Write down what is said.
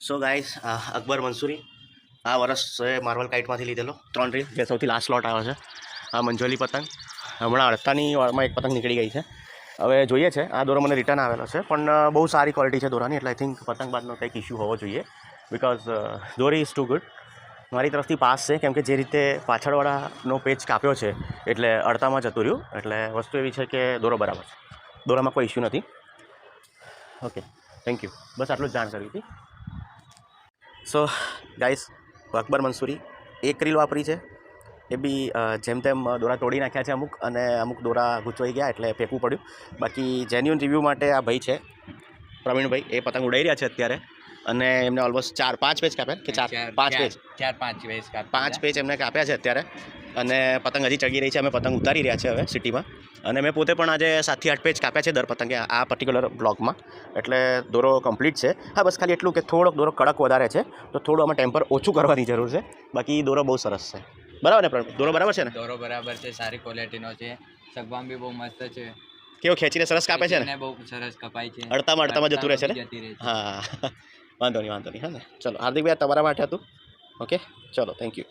So guys Akbar Mansuri આ વર્ષે Marvel કાઇટમાંથી લીધેલો 3 રીલ જે સૌથી લાસ્ટ લોટ આવ્યો છે આ મંજોલી પતંગ હમણાં 48ની વારમાં એક પતંગ નીકળી ગઈ છે હવે જોઈએ છે આ દોરો મને રિટર્ન આવેલો છે પણ બહુ સારી ક્વોલિટી છે દોરાની એટલે આઈ થિંક પતંગ બાદનો કંઈક ઇશ્યુ હોવો જોઈએ બિકોઝ દોરી ઇઝ ટુ ગુડ મારી તરફથી પાસ છે કેમ કે જે રીતે પાછળવાળાનો પેચ કાપ્યો છે એટલે અડતામાં જતું રહ્યું એટલે વસ્તુ એવી છે કે દોરો બરાબર છે દોરામાં કોઈ ઇશ્યુ નથી ઓકે થેન્ક યુ બસ આટલું જ જાણ કરવી હતી સો ગાઈસ અકબર મંસૂરી એક રીલ વાપરી છે એ બી જેમ તેમ દોરા તોડી નાખ્યા છે અમુક અને અમુક દોરા ગૂંચવાઈ ગયા એટલે ફેંકવું પડ્યું બાકી જેન્યુઅન રિવ્યૂ માટે આ ભાઈ છે પ્રવીણભાઈ એ પતંગ ઉડાઈ રહ્યા છે અત્યારે અને એમને ઓલમોસ્ટ 4-5 પેજ કાપ્યા કે 5 પેજ એમને કાપ્યા છે અત્યારે અને પતંગ હજી ચગી રહી છે અમે પતંગ ઉતારી રહ્યા છે હવે સિટીમાં અને મેં પોતે પણ આજે 7 થી 8 પેજ કાપ્યા છે દર પતંગે આ પર્ટિક્યુલર બ્લોકમાં એટલે દોરો કમ્પ્લીટ છે હા બસ ખાલી એટલું કે થોડોક દોરો કડક વધારે છે તો થોડું આમાં ટેમ્પર ઓછું કરવાની જરૂર છે બાકી દોરો બહુ સરસ છે બરાબર ને દોરો બરાબર છે ને દોરો બરાબર છે, સારી ક્વોલિટીનો છે, સગવામ બી બહુ મસ્ત છે, કેવો ખેંચીને સરસ કાપે છે ને બહુ સરસ કપાય છે, અડતામાં જતું રહે છે ને જતી રહે છે. હા વાંધો નહીં હા ને ચલો હાર્દિકભાઈ તમારા માટે હતું ઓકે ચલો થેન્ક યુ